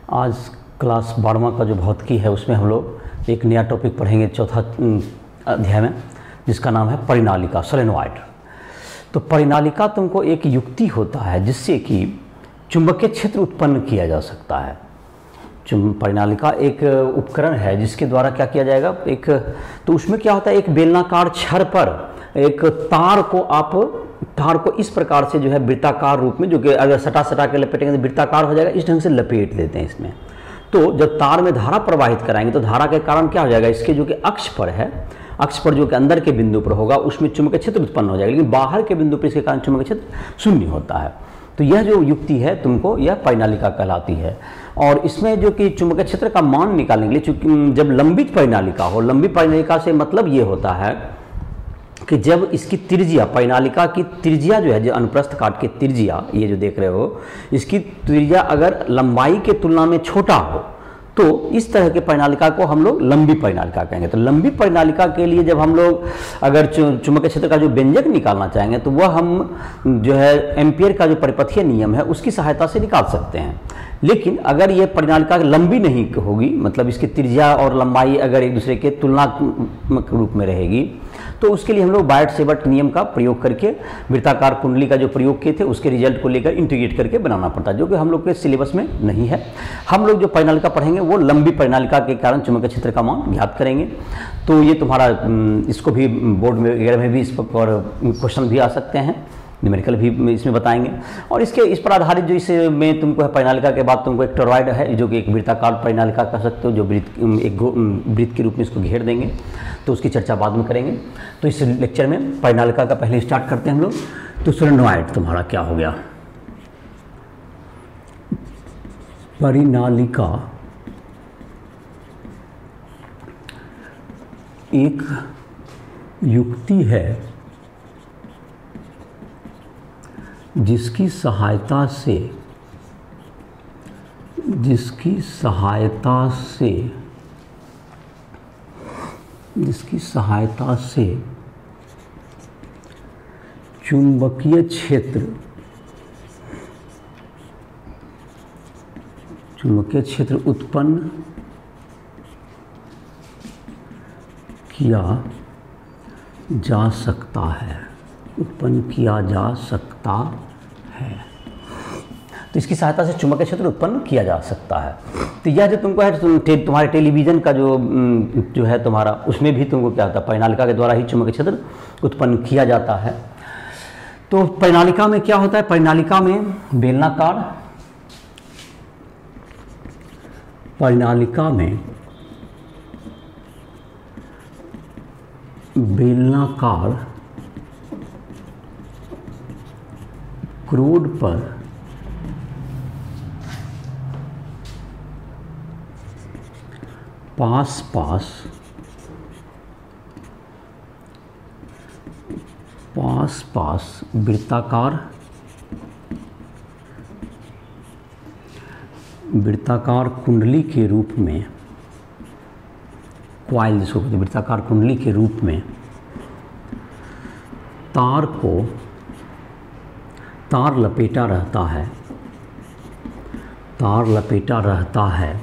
आज क्लास 12वां का जो भौतिकी है उसमें हम लोग एक नया टॉपिक पढ़ेंगे चौथा अध्याय में, जिसका नाम है परिनालिका, सोलेनॉइड। तो परिनालिका तुमको एक युक्ति होता है जिससे कि चुंबकीय क्षेत्र उत्पन्न किया जा सकता है। परिनालिका एक उपकरण है जिसके द्वारा क्या किया जाएगा, तो उसमें क्या होता है, एक बेलनाकार छड़ पर एक तार को इस प्रकार से जो है वृत्ताकार रूप में, जो कि अगर सटा के लपेटेंगे तो वृत्ताकार हो जाएगा, इस ढंग से लपेट देते हैं इसमें। तो जब तार में धारा प्रवाहित कराएंगे तो धारा के कारण क्या हो जाएगा, इसके जो कि अक्ष पर जो कि अंदर के बिंदु पर होगा उसमें चुंबकीय क्षेत्र उत्पन्न हो जाएगा, लेकिन बाहर के बिंदु पर इसके कारण चुंबकीय क्षेत्र शून्य होता है। तो यह जो युक्ति है तुमको यह परिनालिका कहलाती है। और इसमें जो कि चुंबकीय क्षेत्र का मान निकालने के लिए, चूंकि जब लंबित परिनालिका हो, लंबी परिनालिका से मतलब ये होता है कि जब इसकी त्रिज्या, परिनालिका की त्रिज्या जो है, जो अनुप्रस्थ काट की त्रिज्या ये जो देख रहे हो, इसकी त्रिज्या अगर लंबाई के तुलना में छोटा हो तो इस तरह के परिनालिका को हम लोग लंबी परिनालिका कहेंगे। तो लंबी परिनालिका के लिए जब हम लोग अगर चुंबकीय क्षेत्र का जो व्यंजक निकालना चाहेंगे तो वह हम जो है एम्पियर का जो परिपथीय नियम है उसकी सहायता से निकाल सकते हैं। लेकिन अगर ये परिनालिका लंबी नहीं होगी, मतलब इसकी त्रिज्या और लंबाई अगर एक दूसरे के तुलनात्मक रूप में रहेगी, तो उसके लिए हम लोग बायट-सेवर्ट नियम का प्रयोग करके वृत्ताकार कुंडली का जो प्रयोग किए थे उसके रिजल्ट को लेकर इंटीग्रेट करके बनाना पड़ता है, जो कि हम लोग के सिलेबस में नहीं है। हम लोग जो परिनालिका पढ़ेंगे वो लंबी परिनालिका के कारण चुंबकीय क्षेत्र का मान ज्ञात करेंगे। तो ये तुम्हारा इसको भी बोर्ड में वगैरह में भी इस पर क्वेश्चन भी आ सकते हैं, न्यूमेरिकल भी इसमें बताएंगे। और इस पर आधारित जो इसमें तुमको है, परिनालिका के बाद तुमको एक टोरॉइड है जो कि एक वृत्ताकार परिनालिका कह सकते हो, जो एक वृत्त के रूप में इसको घेर देंगे, तो उसकी चर्चा बाद में करेंगे। तो इस लेक्चर में परिनालिका का पहले स्टार्ट करते हैं हम लोग। तो सोलेनॉइड तुम्हारा क्या हो गया, परिनालिका एक युक्ति है जिसकी सहायता से चुंबकीय क्षेत्र उत्पन्न किया जा सकता है। तो इसकी सहायता से चुंबकीय क्षेत्र उत्पन्न किया जा सकता है। तो यह जो तुमको है, तुम्हारे टेलीविज़न का जो है तुम्हारा, उसमें भी तुमको क्या होता है, परिनालिका के द्वारा ही चुंबकीय क्षेत्र उत्पन्न किया जाता है। तो परिनालिका में क्या होता है, परिनालिका में बेलनाकार क्रोड पर पास वृत्ताकार कुंडली के रूप में, क्वाइल जिसको कहते हैं, वृत्ताकार कुंडली के रूप में तार लपेटा रहता है। तार लपेटा रहता है।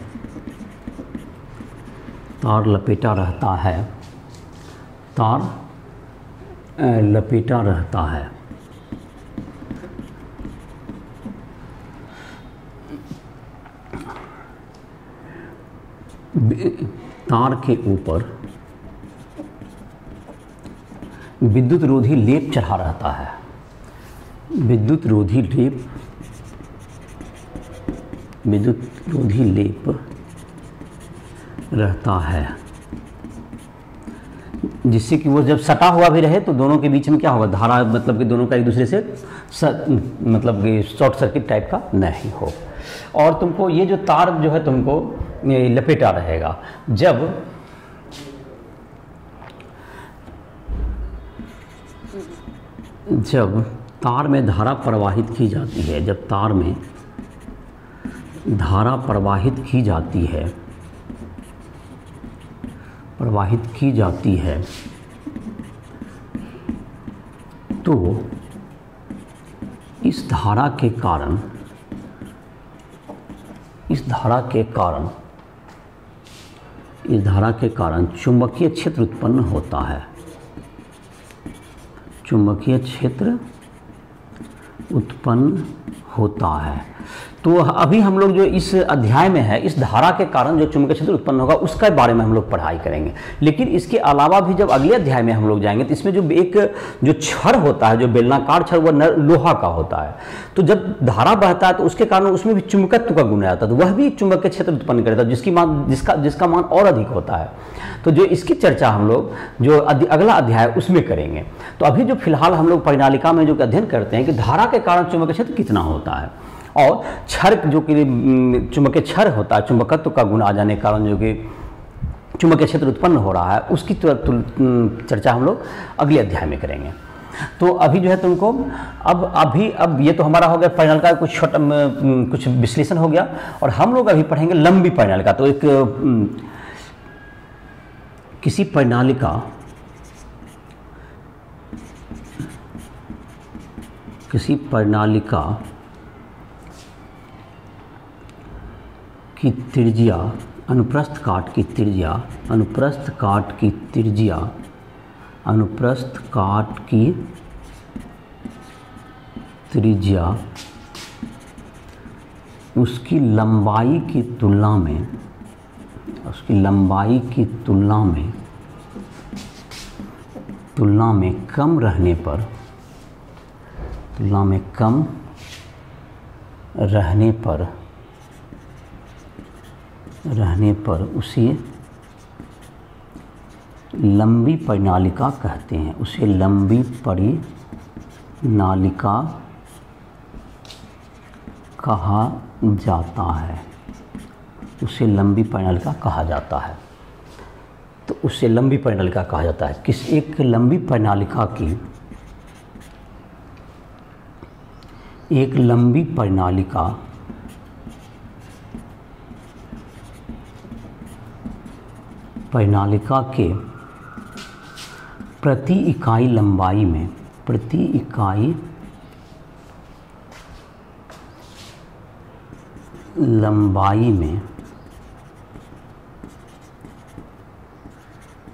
तार के ऊपर विद्युत रोधी लेप चढ़ा रहता है। विद्युत रोधी लेप रहता है, जिससे कि वो जब सटा हुआ भी रहे तो दोनों के बीच में क्या होगा, धारा, मतलब कि दोनों का एक दूसरे से मतलब कि शॉर्ट सर्किट टाइप का नहीं हो। और तुमको ये जो तार जो है तुमको लपेटा रहेगा। जब तार में धारा प्रवाहित की जाती है, प्रवाहित की जाती है तो इस धारा के कारण, इस धारा के कारण चुंबकीय क्षेत्र उत्पन्न होता है। चुंबकीय क्षेत्र उत्पन्न होता है। तो अभी हम लोग जो इस अध्याय में है, इस धारा के कारण जो चुंबकीय क्षेत्र उत्पन्न होगा उसके बारे में हम लोग पढ़ाई करेंगे। लेकिन इसके अलावा भी जब अगले अध्याय में हम लोग जाएंगे तो इसमें जो छड़ होता है, जो बेलनाकार छड़, वह लोहा का होता है। तो जब धारा बहता है तो उसके कारण उसमें भी चुंबकत्व का गुण आता है, तो वह भी चुंबकीय क्षेत्र उत्पन्न करता है जिसका मान और अधिक होता है। तो जो इसकी चर्चा हम लोग जो अगला अध्याय उसमें करेंगे। तो अभी जो फिलहाल हम लोग परिनालिका में जो अध्ययन करते हैं कि धारा के कारण चुंबकीय क्षेत्र कितना होता है, और छड़ जो कि चुंबकीय छड़ होता है, चुंबकत्व का गुण आ जाने के कारण जो कि चुंबकीय क्षेत्र उत्पन्न हो रहा है, उसकी चर्चा हम लोग अगले अध्याय में करेंगे। तो अभी जो है तुमको अब ये तो हमारा हो गया परिनालिका का कुछ विश्लेषण हो गया, और हम लोग अभी पढ़ेंगे लंबी परिनालिका। तो एक किसी परिनालिका की त्रिज्या, अनुप्रस्थ काट की त्रिज्या उसकी लंबाई की तुलना में कम रहने पर उसे लंबी परिनालिका कहते हैं। उसे लंबी परिनालिका कहा जाता है। उसे लंबी परिनालिका कहा जाता है। तो उसे लंबी परिनालिका कहा जाता है। एक लंबी परिनालिका के प्रति इकाई लंबाई में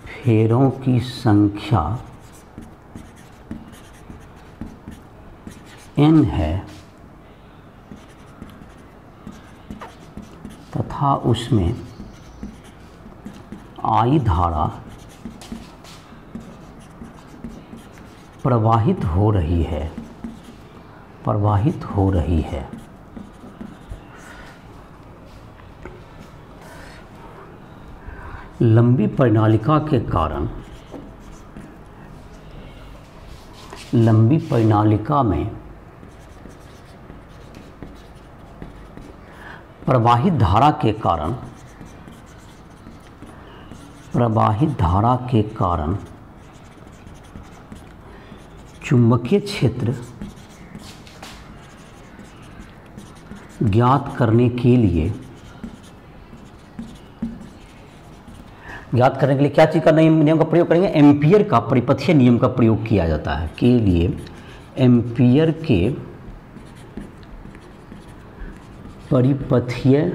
फेरों की संख्या n है तथा उसमें I धारा प्रवाहित हो रही है। लंबी परिनालिका के कारण लंबी परिनालिका में प्रवाहित धारा के कारण चुंबकीय क्षेत्र ज्ञात करने के लिए क्या चीज़ का नियम का प्रयोग करेंगे? एम्पियर का परिपथीय नियम का प्रयोग किया जाता है। के लिए एम्पियर के परिपथीय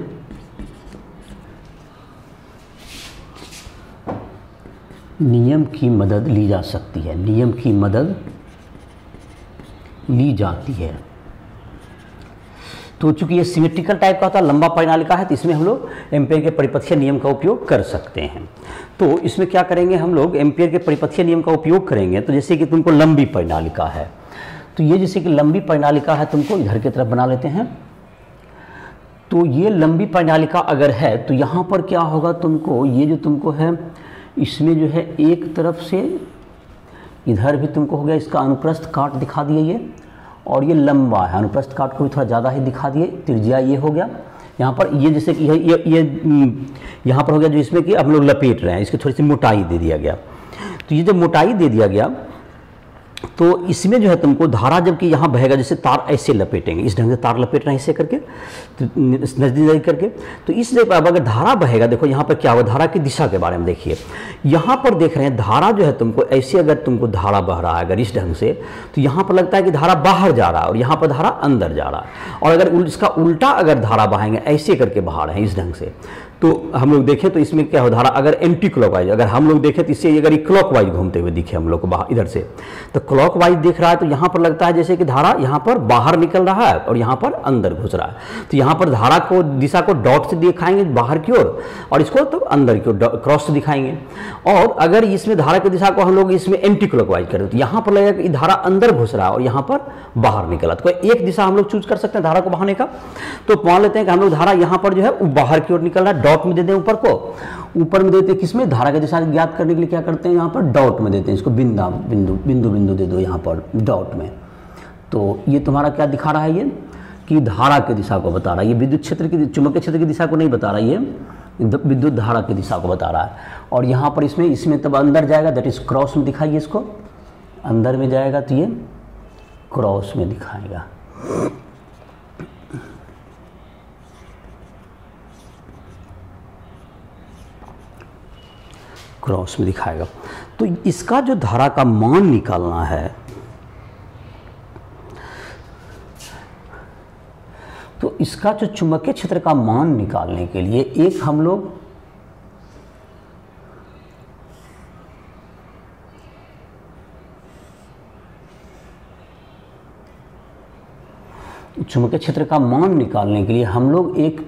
नियम की मदद ली जा सकती है। नियम की मदद ली जाती है। तो चूंकि ये सिमेट्रिकल टाइप का होता है, लंबा परिनालिका है, तो इसमें हम लोग एम्पियर के परिपथीय नियम का उपयोग कर सकते हैं। तो इसमें क्या करेंगे हम लोग? एम्पियर के परिपथीय नियम का उपयोग करेंगे। तो जैसे कि तुमको लंबी परिनालिका है, तो ये जैसे कि लंबी परिनालिका है, तुमको इधर की तरफ बना लेते हैं। तो ये लंबी परिनालिका अगर है तो यहाँ पर क्या होगा? तुमको ये जो तुमको है, इसमें जो है एक तरफ से इधर भी तुमको हो गया, इसका अनुप्रस्थ काट दिखा दिए ये, और ये लंबा है, अनुप्रस्थ काट को भी थोड़ा ज़्यादा ही दिखा दिए। त्रिज्या ये हो गया। यहाँ पर ये जैसे कि ये यहाँ पर हो गया जो इसमें कि हम लोग लपेट रहे हैं, इसकी थोड़ी सी मोटाई दे दिया गया। तो ये जब मोटाई दे दिया गया तो इसमें जो है तुमको धारा जबकि यहाँ बहेगा, जैसे तार ऐसे लपेटेंगे, इस ढंग से तार लपेटना ऐसे करके, तो नजदीक करके, तो इस जगह पर अगर धारा बहेगा, देखो यहाँ पर क्या हुआ, धारा की दिशा के बारे में देखिए। यहाँ पर देख रहे हैं धारा जो है तुमको ऐसे, अगर तुमको धारा बह रहा है अगर इस ढंग से, तो यहाँ पर लगता है कि धारा बाहर जा रहा है और यहाँ पर धारा अंदर जा रहा है। और अगर इसका उल्टा अगर धारा बहाएंगे, ऐसे करके बहा रहे हैं इस ढंग से, तो हम लोग देखें तो इसमें क्या हो, धारा अगर एंटी क्लॉकवाइज, अगर हम लोग देखें तो इससे अगर ये क्लॉकवाइज घूमते हुए दिखे हम लोग को बाहर इधर से, तो क्लॉकवाइज दिख रहा है, तो यहाँ पर लगता है जैसे कि धारा यहाँ पर बाहर निकल रहा है और यहाँ पर अंदर घुस रहा है। तो यहाँ पर धारा को दिशा को डॉट से दिखाएंगे बाहर की ओर, और इसको तो अंदर की ओर क्रॉस से दिखाएंगे। और अगर इसमें धारा की दिशा को हम लोग इसमें एंटी क्लॉकवाइज करें, तो यहाँ पर लगेगा कि धारा अंदर घुस रहा है और यहाँ पर बाहर निकला। तो कोई एक दिशा हम लोग चूज कर सकते हैं धारा को बहाने का। तो मान लेते हैं कि हम लोग धारा यहाँ पर जो है वो बाहर की ओर निकल रहा है, डॉट में दे दें ऊपर को, ऊपर में देते हैं किसमें, धारा की दिशा ज्ञात करने के लिए क्या करते हैं, यहाँ पर डॉट में देते हैं, इसको बिंदु दे दो यहाँ पर डॉट में। तो ये तुम्हारा क्या दिखा रहा है, ये कि धारा की दिशा को बता रहा है, ये विद्युत क्षेत्र की, चुंबकीय क्षेत्र की दिशा को नहीं बता रहा, ये विद्युत धारा की दिशा को बता रहा है। और यहाँ पर इसमें तब अंदर जाएगा, दैट इज क्रॉस में दिखाइए, इसको अंदर में जाएगा तो ये क्रॉस में दिखाएगा। क्रॉस में दिखाएगा। तो इसका जो धारा का मान निकालना है, तो इसका जो चुंबकीय क्षेत्र का मान निकालने के लिए एक हम लोग चुंबकीय क्षेत्र का मान निकालने के लिए हम लोग एक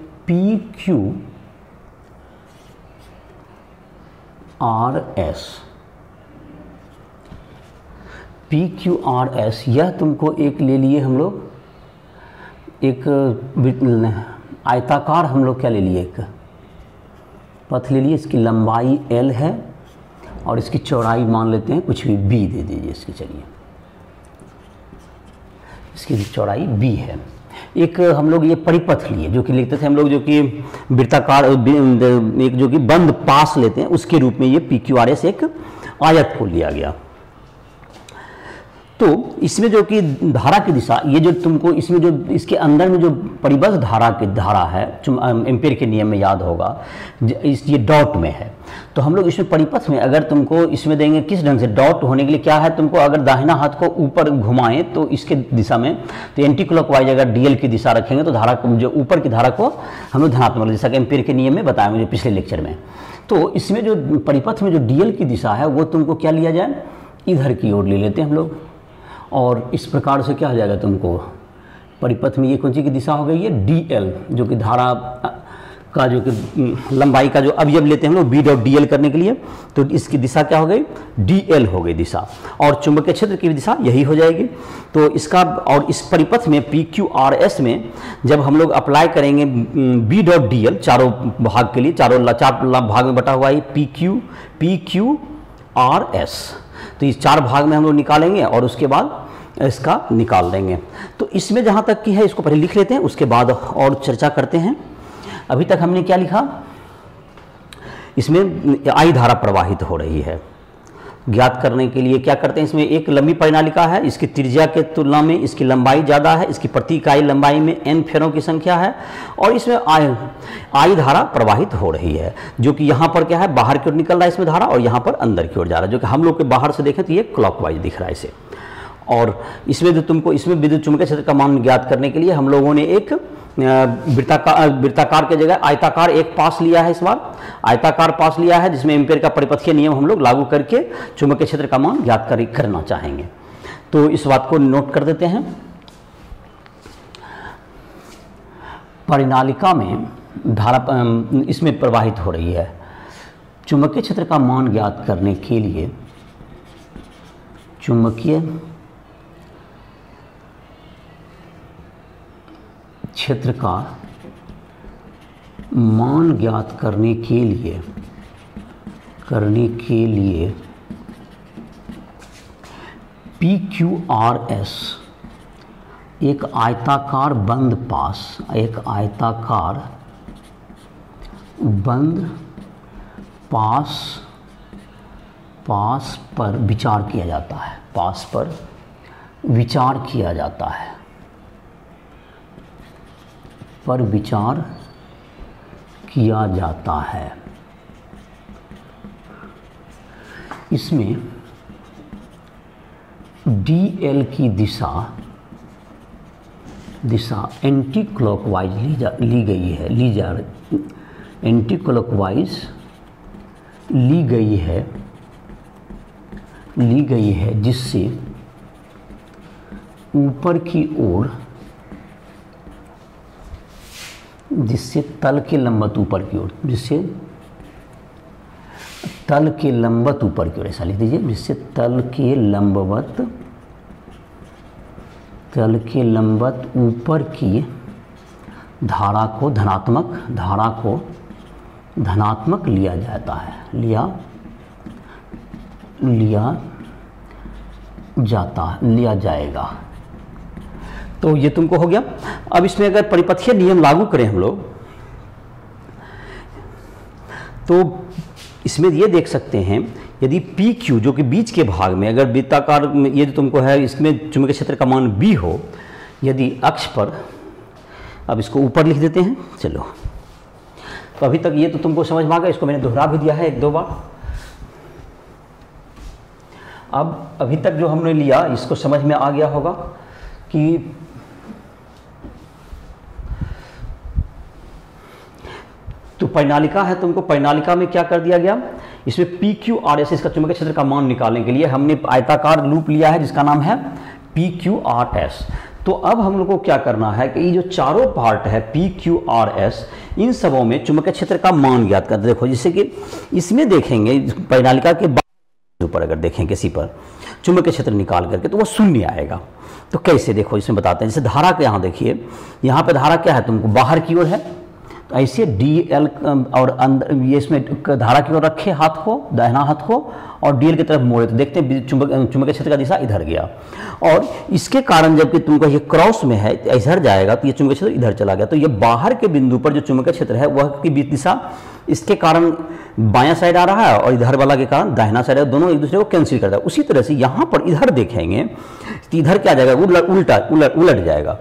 PQRS यह तुमको एक ले लिए हम लोग, एक आयताकार हम लोग क्या ले लिए, एक पथ ले लिए, इसकी लंबाई L है और इसकी चौड़ाई मान लेते हैं कुछ भी B दे दीजिए इसकी, चलिए इसकी चौड़ाई B है। एक हम लोग ये परिपथ लिए जो कि लिखते थे हम लोग, जो कि वृत्ताकार एक जो कि बंद पास लेते हैं, उसके रूप में ये PQRS एक आयत को लिया गया। तो इसमें जो कि धारा की दिशा, ये जो तुमको इसमें जो इसके अंदर में जो परिबद्ध धारा की धारा है, एम्पीयर के नियम में याद होगा, ये डॉट में है। तो हम लोग इसमें परिपथ में अगर तुमको इसमें देंगे किस ढंग से, डॉट होने के लिए क्या है, तुमको अगर दाहिना हाथ को ऊपर घुमाएं तो इसके दिशा में, तो एंटी क्लॉकवाइज अगर डीएल की दिशा रखेंगे तो धारा जो ऊपर की धारा को हम लोग धनात्मक दिशा के एम्पीयर के नियम में बताया मुझे पिछले लेक्चर में। तो इसमें जो परिपथ में जो डीएल की दिशा है वो तुमको क्या लिया जाए, इधर की ओर ले लेते हैं हम लोग। और इस प्रकार से क्या हो जाएगा, तुमको परिपथ में ये कौन सी की दिशा हो गई है, डीएल, जो कि धारा का जो कि लंबाई का जो अवयव लेते हैं हम लोग बी डॉट डीएल करने के लिए, तो इसकी दिशा क्या हो गई, डीएल हो गई दिशा, और चुंबकीय क्षेत्र की दिशा यही हो जाएगी। तो इसका और इस परिपथ में PQRS में जब हम लोग अप्लाई करेंगे बी डॉट डीएल चारों भाग के लिए, चार भाग में बटा हुआ है PQRS, तो इस 4 भाग में हम लोग निकालेंगे और उसके बाद इसका निकाल देंगे। तो इसमें जहाँ तक की है इसको पहले लिख लेते हैं, उसके बाद और चर्चा करते हैं। अभी तक हमने क्या लिखा, इसमें I धारा प्रवाहित हो रही है, ज्ञात करने के लिए क्या करते हैं, इसमें एक लंबी परिनालिका है, इसकी त्रिज्या के तुलना में इसकी लंबाई ज़्यादा है, इसकी प्रति इकाई लंबाई में n फेरों की संख्या है, और इसमें I धारा प्रवाहित हो रही है, जो कि यहाँ पर क्या है, बाहर की ओर निकल रहा है इसमें धारा, और यहाँ पर अंदर की ओर जा रहा है, जो कि हम लोग के बाहर से देखें तो ये क्लॉकवाइज दिख रहा है इसे। और इसमें जो तुमको इसमें विद्युत चुंबकीय क्षेत्र का मान ज्ञात करने के लिए हम लोगों ने एक वृत्ताकार के जगह आयताकार एक पास लिया है, इस बार आयताकार पास लिया है, जिसमें एम्पीयर का परिपथीय नियम हम लोग लागू करके चुंबकीय क्षेत्र का मान ज्ञात करना चाहेंगे। तो इस बात को नोट कर देते हैं। परिनालिका में धारा इसमें प्रवाहित हो रही है, चुंबकीय क्षेत्र का मान ज्ञात करने के लिए चुंबकीय क्षेत्र का मान ज्ञात करने के लिए PQRS एक आयताकार बंद पास पास पर विचार किया जाता है, पास पर विचार किया जाता है, पर विचार किया जाता है। इसमें DL की दिशा एंटी क्लॉकवाइज एंटी क्लॉकवाइज ली गई है जिससे ऊपर की ओर, जिससे तल के लंबवत ऊपर की ओर, जिससे तल के लंबवत ऊपर की ओर, ऐसा लिख दीजिए, जिससे तल के लंबवत ऊपर की धारा को धनात्मक लिया जाता है, लिया जाएगा। तो ये तुमको हो गया। अब इसमें अगर परिपथीय नियम लागू करें हम लोग, तो इसमें ये देख सकते हैं, यदि PQ जो कि बीच के भाग में, अगर वृत्ताकार ये जो तुमको है इसमें चुंबकीय क्षेत्र का मान B हो, यदि अक्ष पर, अब इसको ऊपर लिख देते हैं, चलो। तो अभी तक ये तो तुमको समझ में आ गया, इसको मैंने दोहरा भी दिया है 1-2 बार। अब अभी तक जो हमने लिया इसको समझ में आ गया होगा कि तो परिनालिका है, तुमको परिनालिका में क्या कर दिया गया, इसमें PQRS, इसका चुंबकीय क्षेत्र का मान निकालने के लिए हमने आयताकार लूप लिया है जिसका नाम है PQRS। तो अब हम लोग को क्या करना है कि ये जो चारों पार्ट है PQRS, इन सबों में चुंबकीय क्षेत्र का मान ज्ञात करते। देखो जैसे कि इसमें देखेंगे परिनालिका के ऊपर अगर देखें किसी पर चुंबकीय क्षेत्र निकाल करके तो वो शून्य आएगा। तो कैसे, देखो इसमें बताते हैं। जैसे धारा के यहाँ देखिए, यहाँ पे धारा क्या है, तुमको बाहर की ओर है, तो ऐसे DL और अंदर, ये इसमें धारा की ओर रखे हाथ को, दाहिना हाथ को, और DL की तरफ मोड़े, तो देखते हैं चुंबकीय क्षेत्र का दिशा इधर गया। और इसके कारण जबकि तुमको ये क्रॉस में है, इधर जाएगा तो ये चुंबकीय क्षेत्र इधर चला गया। तो ये बाहर के बिंदु पर जो चुंबकीय क्षेत्र है वह की बीच दिशा इसके कारण बायां साइड आ रहा है और इधर वाला के कारण दाहिना साइड है, दोनों एक दूसरे को कैंसिल करता है। उसी तरह से यहाँ पर इधर देखेंगे तो इधर क्या जाएगा, उलट जाएगा।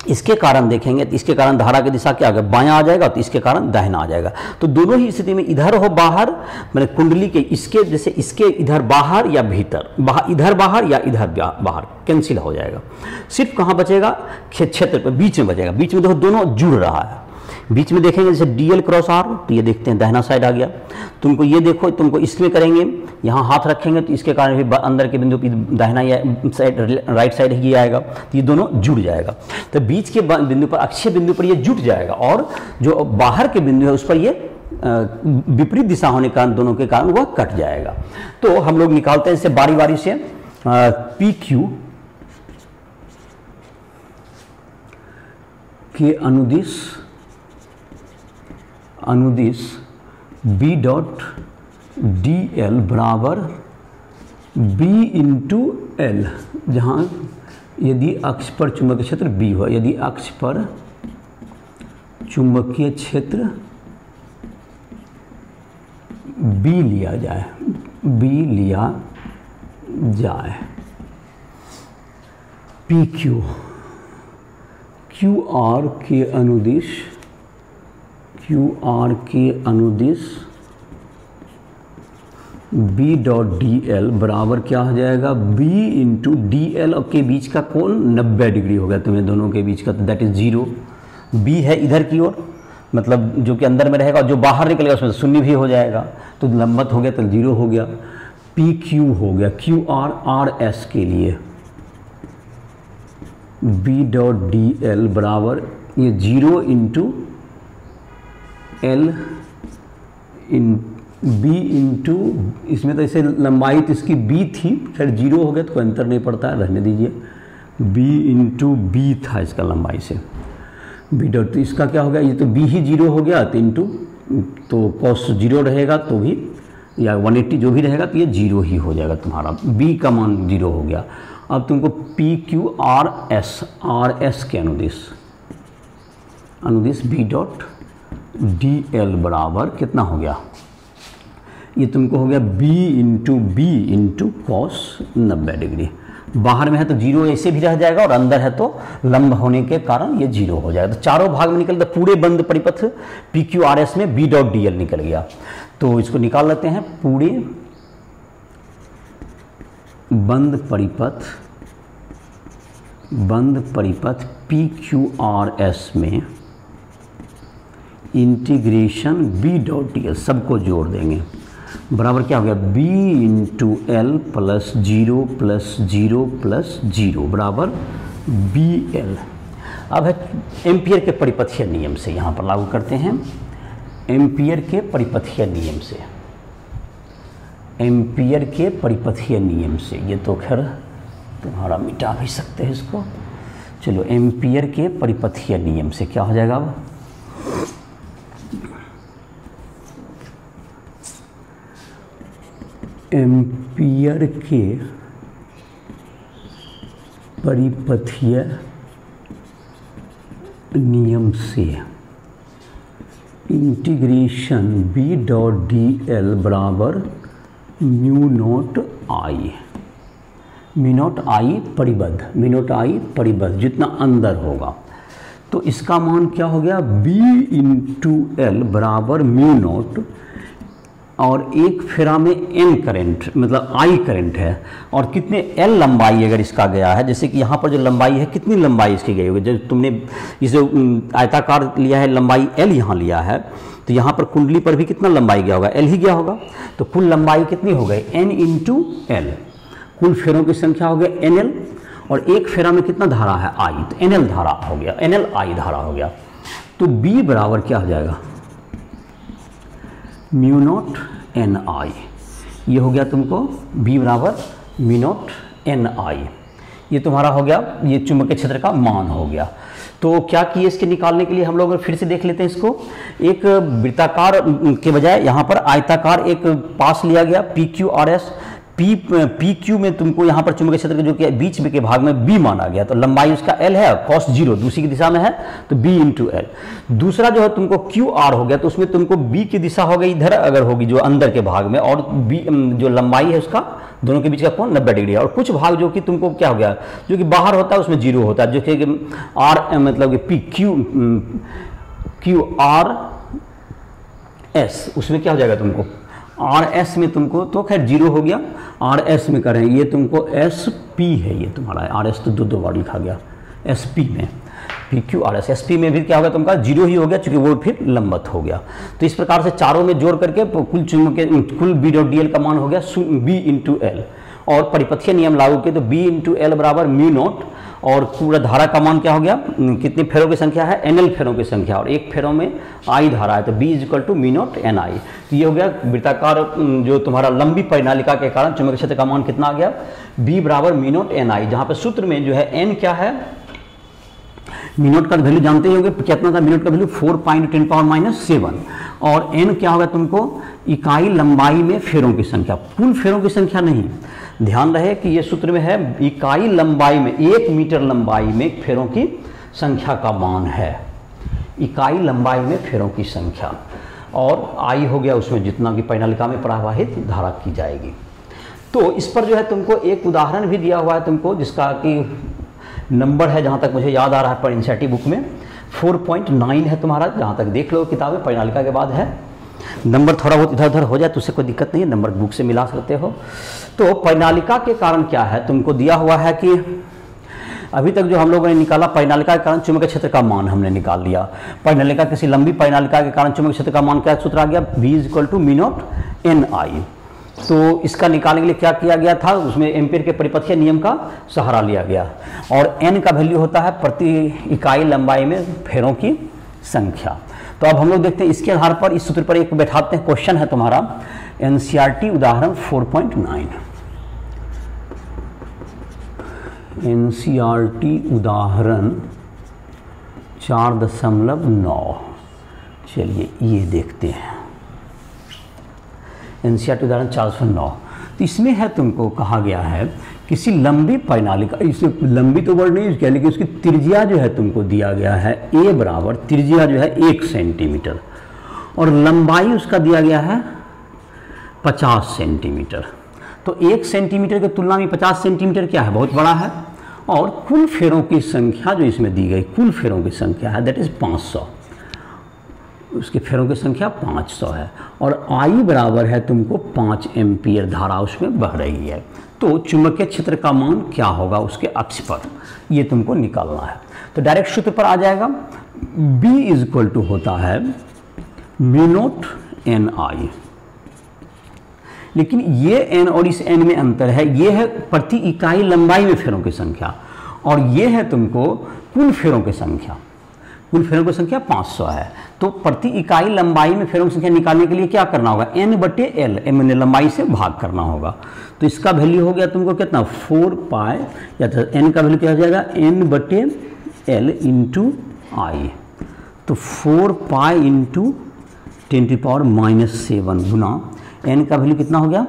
इसके कारण देखेंगे तो इसके कारण धारा की दिशा क्या आ गया, बायां आ जाएगा, तो इसके कारण दाहिना आ जाएगा। तो दोनों ही स्थिति में इधर हो बाहर, मैंने कुंडली के इसके जैसे इसके इधर बाहर या भीतर, इधर बाहर या इधर बाहर कैंसिल हो जाएगा। सिर्फ कहाँ बचेगा, क्षेत्र पर बीच में बचेगा। बीच में देखो दोनों जुड़ रहा है। बीच में देखेंगे जैसे DL क्रॉस R, तो ये देखते हैं दाहिना साइड आ गया। तुमको ये देखो, तुमको इसमें करेंगे, यहाँ हाथ रखेंगे तो इसके कारण भी अंदर के बिंदु दाहिना या साइड राइट साइड ही आएगा, तो ये दोनों जुड़ जाएगा। तो बीच के बिंदु पर, अक्षीय बिंदु पर ये जुट जाएगा, और जो बाहर के बिंदु है उस पर ये विपरीत दिशा होने के कारण, दोनों के कारण वह कट जाएगा। तो हम लोग निकालते हैं इसे बारी बारी से। PQ के अनुदिश B.DL बराबर B इंटू L, जहाँ यदि अक्ष पर चुंबकीय क्षेत्र B हो, यदि अक्ष पर चुंबकीय क्षेत्र B लिया जाए, PQ QR के अनुदिश B.DL बराबर क्या हो जाएगा, B इंटू DL के बीच का कोण 90 डिग्री हो गया तुम्हें दोनों के बीच का, तो दैट इज 0। B है इधर की ओर, मतलब जो कि अंदर में रहेगा, और जो बाहर निकलेगा उसमें शून्य भी हो जाएगा, तो लंबवत हो गया तो 0 हो गया। PQ हो गया QRS के लिए B.DL बराबर ये 0 इंटू L इन B इंटू, इसमें तो ऐसे लंबाई तो इसकी B थी, फिर 0 हो गया तो कोई अंतर नहीं पड़ता है, रहने दीजिए। B इंटू B था इसका लंबाई से B डॉट, तो इसका क्या हो गया, ये तो B ही 0 हो गया, तो इंटू, तो cos 0 रहेगा तो भी, या 180 जो भी रहेगा तो ये 0 ही हो जाएगा तुम्हारा, B का मान 0 हो गया। अब तुमको PQRS के अनुदिश B.DL बराबर कितना हो गया, ये तुमको हो गया b इंटू कॉस 90 डिग्री। बाहर में है तो जीरो ऐसे भी रह जाएगा और अंदर है तो लंब होने के कारण ये जीरो हो जाएगा। तो चारों भाग में निकल, तो पूरे बंद परिपथ PQRS में B डॉट DL निकल गया। तो इसको निकाल लेते हैं। पूरे बंद परिपथ PQRS में इंटीग्रेशन B डॉट DL सबको जोड़ देंगे, बराबर क्या हो गया b into L plus zero बराबर BL। अब है एम्पियर के परिपथीय नियम से, यहाँ पर लागू करते हैं एम्पियर के परिपथीय नियम से। एम्पियर के परिपथीय नियम से, ये तो खैर तुम्हारा मिटा भी सकते हैं इसको। चलो एम्पियर के परिपथीय नियम से क्या हो जाएगा अब, एम्पियर के परिपथीय नियम से इंटीग्रेशन B डॉट DL बराबर म्यू नॉट आई परिबद्ध जितना अंदर होगा। तो इसका मान क्या हो गया, B इंटू एल बराबर म्यू नॉट, और एक फेरा में n करंट मतलब I करंट है, और कितने L लंबाई अगर इसका गया है, जैसे कि यहाँ पर जो लंबाई है कितनी लंबाई इसकी गई होगी, जब तुमने इसे आयताकार लिया है लंबाई L यहाँ लिया है, तो यहाँ पर कुंडली पर भी कितना लंबाई गया होगा, L ही गया होगा। तो कुल लंबाई कितनी हो गई n इंटू एल, कुल फेरों की संख्या हो गया NL, और एक फेरा में कितना धारा है I, तो NL धारा हो गया, NL I धारा हो गया। तो B बराबर क्या हो जाएगा, म्यू नॉट NI, ये हो गया तुमको B बराबर म्यू नॉट NI, ये तुम्हारा हो गया, ये चुंबकीय क्षेत्र का मान हो गया। तो क्या किए इसके निकालने के लिए हम लोग फिर से देख लेते हैं इसको। एक वृत्ताकार के बजाय यहाँ पर आयताकार एक पास लिया गया PQRS, PQ में तुमको यहाँ पर चुंबकीय क्षेत्र के जो कि बीच में के भाग में B माना गया, तो लंबाई उसका L है, cos 0 दूसरी की दिशा में है तो B इंटू एल। दूसरा जो है तुमको QR हो गया, तो उसमें तुमको B की दिशा हो गई इधर अगर होगी जो अंदर के भाग में, और B जो लंबाई है उसका दोनों के बीच का कोण 90 डिग्री है, और कुछ भाग जो कि तुमको क्या हो गया जो कि बाहर होता है उसमें जीरो होता है, जो कि R मतलब कि QRS उसमें क्या हो जाएगा तुमको RS में तुमको, तो खैर जीरो हो गया, RS में करें ये तुमको SP है, ये तुम्हारा RS तो दो बार लिखा गया, SP में PQRS SP में भी क्या होगा तुमका जीरो ही हो गया, चूंकि वो फिर लंबवत हो गया। तो इस प्रकार से चारों में जोड़ करके कुल B डॉट DL का मान हो गया B इंटू एल, और परिपथीय नियम लागू किए तो B इंटू एल बराबर म्यू नॉट, और पूरा धारा का मान क्या हो गया, कितने फेरों की संख्या है NL फेरों की संख्या, और एक फेरों में I धारा है, तो B is equal to mu naught NI। तो ये हो गया वृत्ताकार जो तुम्हारा लंबी परिनालिका के कारण चुंबकीय क्षेत्र का मान कितना आ गया, B बराबर म्यू नॉट NI, जहाँ पर सूत्र में जो है N क्या है, मिनट का वैल्यू जानते ही होंगे कितना था, मिनट का वैल्यू 4.10⁻⁷, और n क्या होगा तुमको, इकाई लंबाई में फेरों की संख्या, कुल फेरों की संख्या नहीं, ध्यान रहे कि ये सूत्र में है इकाई लंबाई में, 1 मीटर लंबाई में फेरों की संख्या का मान है, इकाई लंबाई में फेरों की संख्या, और I हो गया उसमें जितना कि परिनालिका में प्रवाहित धारा की जाएगी। तो इस पर जो है तुमको एक उदाहरण भी दिया हुआ है तुमको, जिसका कि नंबर है जहाँ तक मुझे याद आ रहा है पर एनसीईआरटी बुक में 4.9 है तुम्हारा, जहाँ तक देख लो किताबें परिनालिका के बाद है। नंबर थोड़ा बहुत इधर उधर हो जाए तो उससे कोई दिक्कत नहीं है, नंबर बुक से मिला सकते हो। तो परिनालिका के कारण क्या है तुमको दिया हुआ है कि अभी तक जो हम लोगों ने निकाला परिनालिका के कारण चुंबकीय क्षेत्र का मान हमने निकाल लिया। परिनालिका किसी लंबी परिनालिका के कारण चुंबकीय क्षेत्र का मान क्या सूत्र आ गया, V is equal to mu naught NI। तो इसका निकालने के लिए क्या किया गया था, उसमें एम्पीयर के परिपथीय नियम का सहारा लिया गया, और n का वैल्यू होता है प्रति इकाई लंबाई में फेरों की संख्या। तो अब हम लोग देखते हैं इसके आधार पर इस सूत्र पर एक बैठाते हैं, क्वेश्चन है तुम्हारा एनसीईआरटी उदाहरण 4.9, एनसीईआरटी उदाहरण 4.9। चलिए ये देखते हैं एनसीईआरटी उदाहरण 409। तो इसमें है तुमको कहा गया है किसी लंबी परिनालिका, इसे लंबी तो वर्ड नहीं किया, लेकिन उसकी त्रिज्या जो है तुमको दिया गया है A बराबर, त्रिज्या जो है 1 सेंटीमीटर, और लंबाई उसका दिया गया है 50 सेंटीमीटर। तो 1 सेंटीमीटर की तुलना में 50 सेंटीमीटर क्या है, बहुत बड़ा है। और कुल फेरों की संख्या जो इसमें दी गई, कुल फेरों की संख्या है दैट इज़ 500, उसके फेरों की संख्या 500 है। और आई बराबर है तुमको 5 एम्पियर धारा उसमें बह रही है। तो चुंबकीय क्षेत्र का मान क्या होगा उसके अक्ष पर, ये तुमको निकालना है। तो डायरेक्ट सूत्र पर आ जाएगा, B इक्वल टू होता है म्यू नॉट एन आई। लेकिन ये n और इस n में अंतर है, ये है प्रति इकाई लंबाई में फेरों की संख्या, और ये है तुमको कुल फेरों की संख्या। कुल फेरों की संख्या 500 है। तो प्रति इकाई लंबाई में फेरों की संख्या निकालने के लिए क्या करना होगा, n बटे एल, मैंने लंबाई से भाग करना होगा। तो इसका वैल्यू हो गया तुमको कितना, 4 पाई, या तो n का वैल्यू क्या हो जाएगा, n बटे एल इंटू आई। तो 4 पाई इंटू 10⁻⁻7 गुना n का वैल्यू कितना हो गया,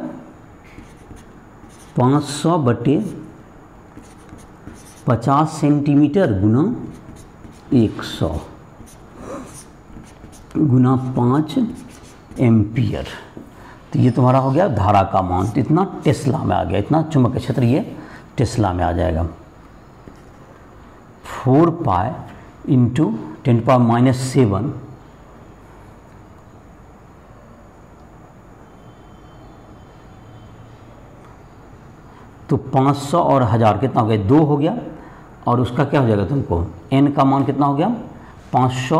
500 बटे 50 सेंटीमीटर गुना 100 गुना 5 एम्पियर। तो ये तुम्हारा हो गया धारा का मान। तो इतना टेस्ला में आ गया, इतना चुंबकीय क्षेत्र ये टेस्ला में आ जाएगा। 4 पाई इंटू 10⁻⁻7 तो 500 और 1000 कितना हो गया, 2 हो गया। और उसका क्या हो जाएगा तुमको, n का मान कितना हो गया, 500,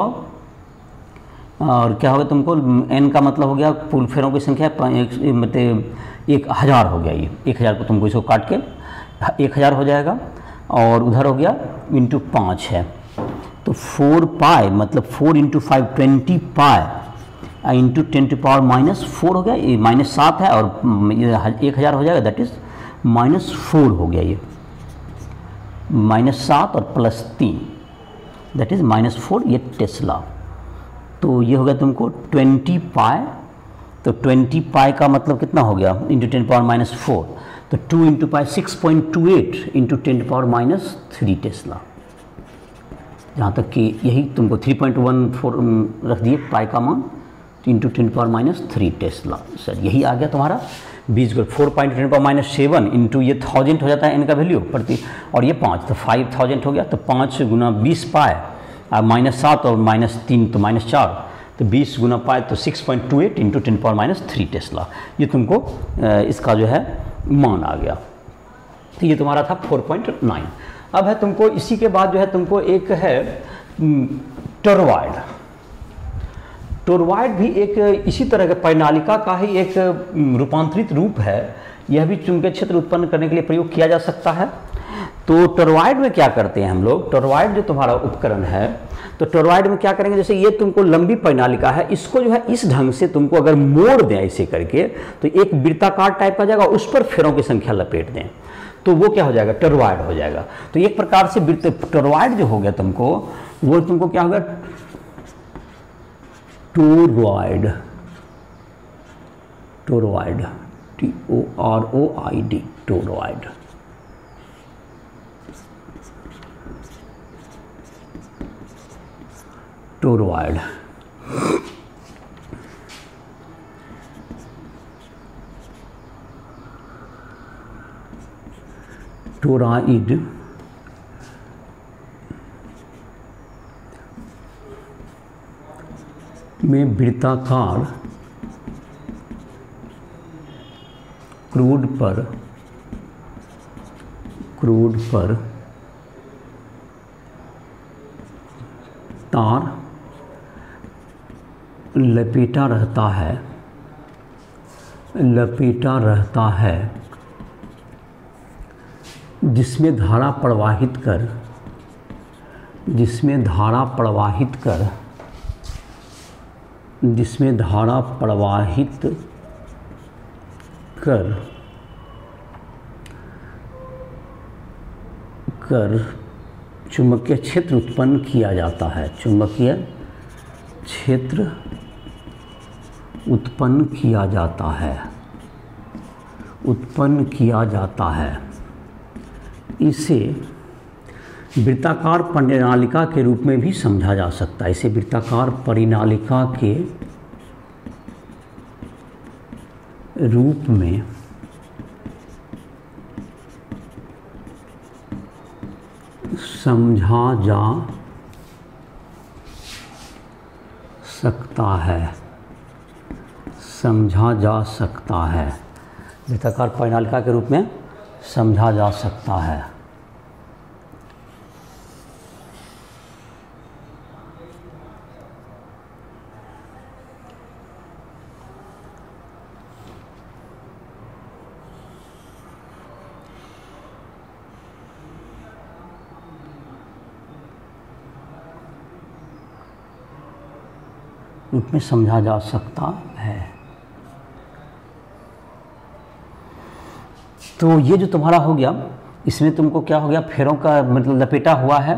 और क्या हो गया तुमको, n का मतलब हो गया कुल फेरों की संख्या, मतलब 1000 हो गया। ये 1000 को तुमको इसको काट के 1000 हो जाएगा, और उधर हो गया इंटू 5 है। तो 4 पाई मतलब 4 इंटू 5 20 पाई इंटू 10⁻⁻4 हो गया, ये -7 है, और 1000 हो जाएगा दैट इज़ -4 हो गया। ये -7 और +3 दैट इज़ -4, ये टेस्ला। तो ये हो गया तुमको 20 पाई। तो 20 पाई का मतलब कितना हो गया, इंटू 10⁻⁻4, तो 2 इंटू पाई 6.28 इंटू 10⁻³ टेस्ला। जहाँ तक कि यही तुमको 3.14 रख दिए पाई का मान, इंटू 10⁻³ टेस्ला। सर यही आ गया तुम्हारा 20 को 4.10⁻7 इंटू ये 1000 हो जाता है n का वैल्यू प्रति, और ये 5 तो 5000 हो गया। तो 5 गुना 20 पाए, -7 और -3 तो -4, तो 20 गुना पाए तो 6.28 इंटू 10⁻³ टेस्ला। ये तुमको इसका जो है मान आ गया। तो ये तुम्हारा था 4.9। अब है तुमको इसी के बाद जो है तुमको एक है टोरॉइड। टोरॉइड भी एक इसी तरह के परिनालिका का ही एक रूपांतरित रूप है। यह भी चुंबकीय क्षेत्र उत्पन्न करने के लिए प्रयोग किया जा सकता है। तो टोरॉइड में क्या करते हैं हम लोग, टोरॉइड जो तुम्हारा उपकरण है, तो टोरॉइड में क्या करेंगे, जैसे ये तुमको लंबी परिनालिका है, इसको जो है इस ढंग से तुमको अगर मोड़ दें ऐसे करके, तो एक वृत्ताकार टाइप का जाएगा, उस पर फेरों की संख्या लपेट दें, तो वो क्या हो जाएगा, टोरॉइड हो जाएगा। तो एक प्रकार से टोरॉइड जो हो गया तुमको, वो तुमको क्या होगा, toroid, toroid, TOROID, toroid. Toroid toroid में वृत्ताकार क्रूड पर तार लपेटा रहता है, जिसमें धारा प्रवाहित कर चुंबकीय क्षेत्र उत्पन्न किया जाता है, चुंबकीय क्षेत्र उत्पन्न किया जाता है। इसे वृत्ताकार परिनालिका के रूप में भी समझा जा सकता है। इसे वृत्ताकार परिनालिका के रूप में समझा जा सकता है, समझा जा सकता है। वृत्ताकार परिनालिका के रूप में समझा जा सकता है। रूप में समझा जा सकता है। तो ये जो तुम्हारा हो गया, इसमें तुमको क्या हो गया, फेरों का मतलब लपेटा हुआ है।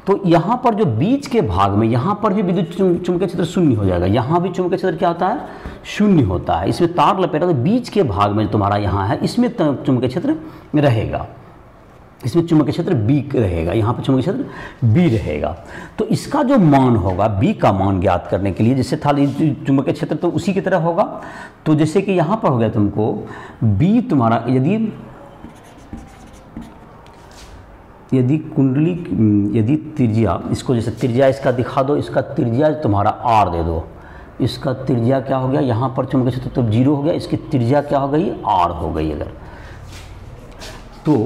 तो यहाँ पर जो बीच के भाग में, यहाँ पर भी विद्युत चुंबकीय क्षेत्र शून्य हो जाएगा। यहाँ भी चुंबकीय क्षेत्र क्या होता है, शून्य होता है। इसमें तार लपेटा, तो बीच के भाग में तुम्हारा यहाँ है, इसमें चुंबकीय क्षेत्र रहेगा। इसमें चुंबकीय क्षेत्र बी रहेगा, यहाँ पर चुंबकीय क्षेत्र बी रहेगा। तो इसका जो मान होगा, बी का मान ज्ञात करने के लिए, जैसे था चुंबकीय क्षेत्र तो उसी की तरह होगा। तो जैसे कि यहाँ पर हो गया तुमको बी तुम्हारा, यदि कुंडली, यदि त्रिज्या, इसको जैसे त्रिज्या इसका दिखा दो, इसका त्रिज्या तुम्हारा आर दे दो। इसका त्रिज्या क्या हो गया, यहाँ पर चुंबकीय क्षेत्र तो 0 हो गया, इसकी त्रिज्या क्या हो गई, आर हो गई। अगर तो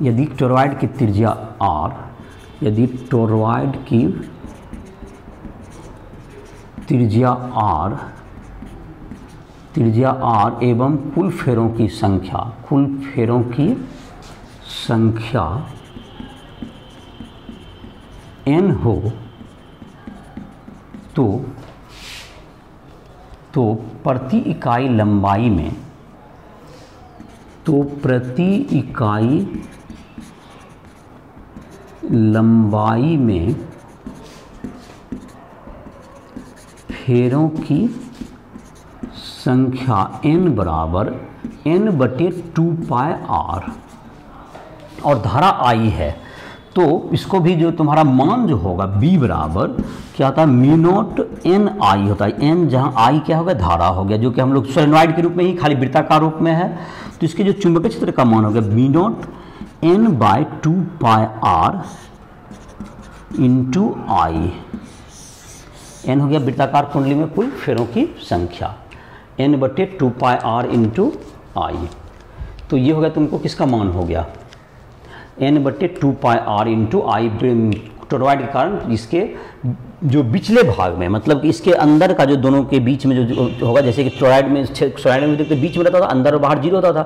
यदि टोरॉइड की त्रिज्या r, यदि टोरॉइड की त्रिज्या r एवं कुल फेरों की संख्या n हो, तो प्रति इकाई लंबाई में, फेरों की संख्या n बराबर n/2πr, और धारा I है। तो इसको भी जो तुम्हारा मान जो होगा b बराबर क्या होता है, μ0 होता है। n जहाँ I क्या होगा, धारा हो गया, जो कि हम लोग सोलेनॉइड के रूप में ही खाली वृत्ताकार रूप में है। तो इसके जो चुंबकीय क्षेत्र का मान होगा μ0 n/2πr × I। n हो गया वृत्ताकार कुंडली में कुल फेरों की संख्या, n/2πr × I। तो ये हो गया तुमको किसका मान हो गया, n/2πr × I टोरॉइड के कारण इसके जो पिछले भाग में, मतलब कि इसके अंदर का जो दोनों के बीच में जो होगा, जैसे कि टोरॉइड में देखते बीच में रहता था, अंदर और बाहर 0 होता था।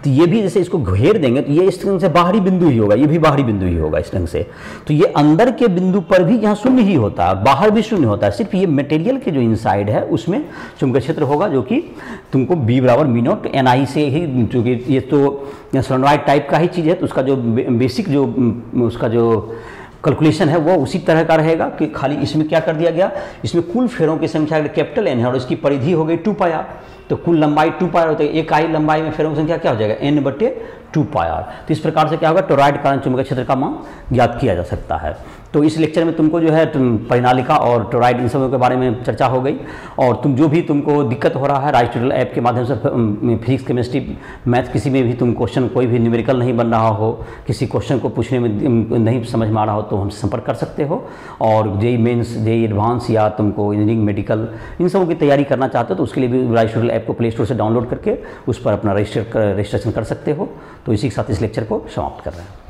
तो ये भी जैसे इसको घेर देंगे तो ये इस ढंग से बाहरी बिंदु ही होगा, ये भी बाहरी बिंदु ही होगा इस ढंग से। तो ये अंदर के बिंदु पर भी यहाँ शून्य ही होता है, बाहर भी शून्य होता है। सिर्फ ये मटेरियल के जो इनसाइड है उसमें चुंबकीय क्षेत्र होगा, जो कि तुमको b बराबर μ0 ni से ही, क्योंकि ये तो सोलेनॉइड टाइप का ही चीज़ है, तो उसका जो बेसिक जो उसका जो कैलकुलेशन है वो उसी तरह का रहेगा कि खाली इसमें क्या कर दिया गया, इसमें कुल फेरों की संख्या कैपिटल N है और इसकी परिधि हो गई 2πr। तो कुल लंबाई 2πr होती है, एक आई लंबाई में फेरों की संख्या क्या हो जाएगा, n/2πr। तो इस प्रकार से क्या होगा, टोरॉइड कारण चुंबकीय क्षेत्र का मान ज्ञात किया जा सकता है। तो इस लेक्चर में तुमको जो है परिनालिका और टोरॉइड इन सबों के बारे में चर्चा हो गई। और तुमको दिक्कत हो रहा है, राइस ट्यूटोरियल ऐप के माध्यम से फिजिक्स, केमिस्ट्री, मैथ किसी में भी तुम क्वेश्चन कोई भी न्यूमेरिकल नहीं बन रहा हो, किसी क्वेश्चन को पूछने में नहीं समझ में आ रहा हो, तो हमसे संपर्क कर सकते हो। और जेईई मेंस, जेईई एडवांस या तुमको इंजीनियरिंग, मेडिकल, इन सबों की तैयारी करना चाहते हो तो उसके लिए भी राइस ट्यूटोरियल ऐप को प्ले स्टोर से डाउनलोड करके उस पर अपना रजिस्ट्रेशन कर सकते हो। तो इसी के साथ इस लेक्चर को समाप्त कर रहे हैं।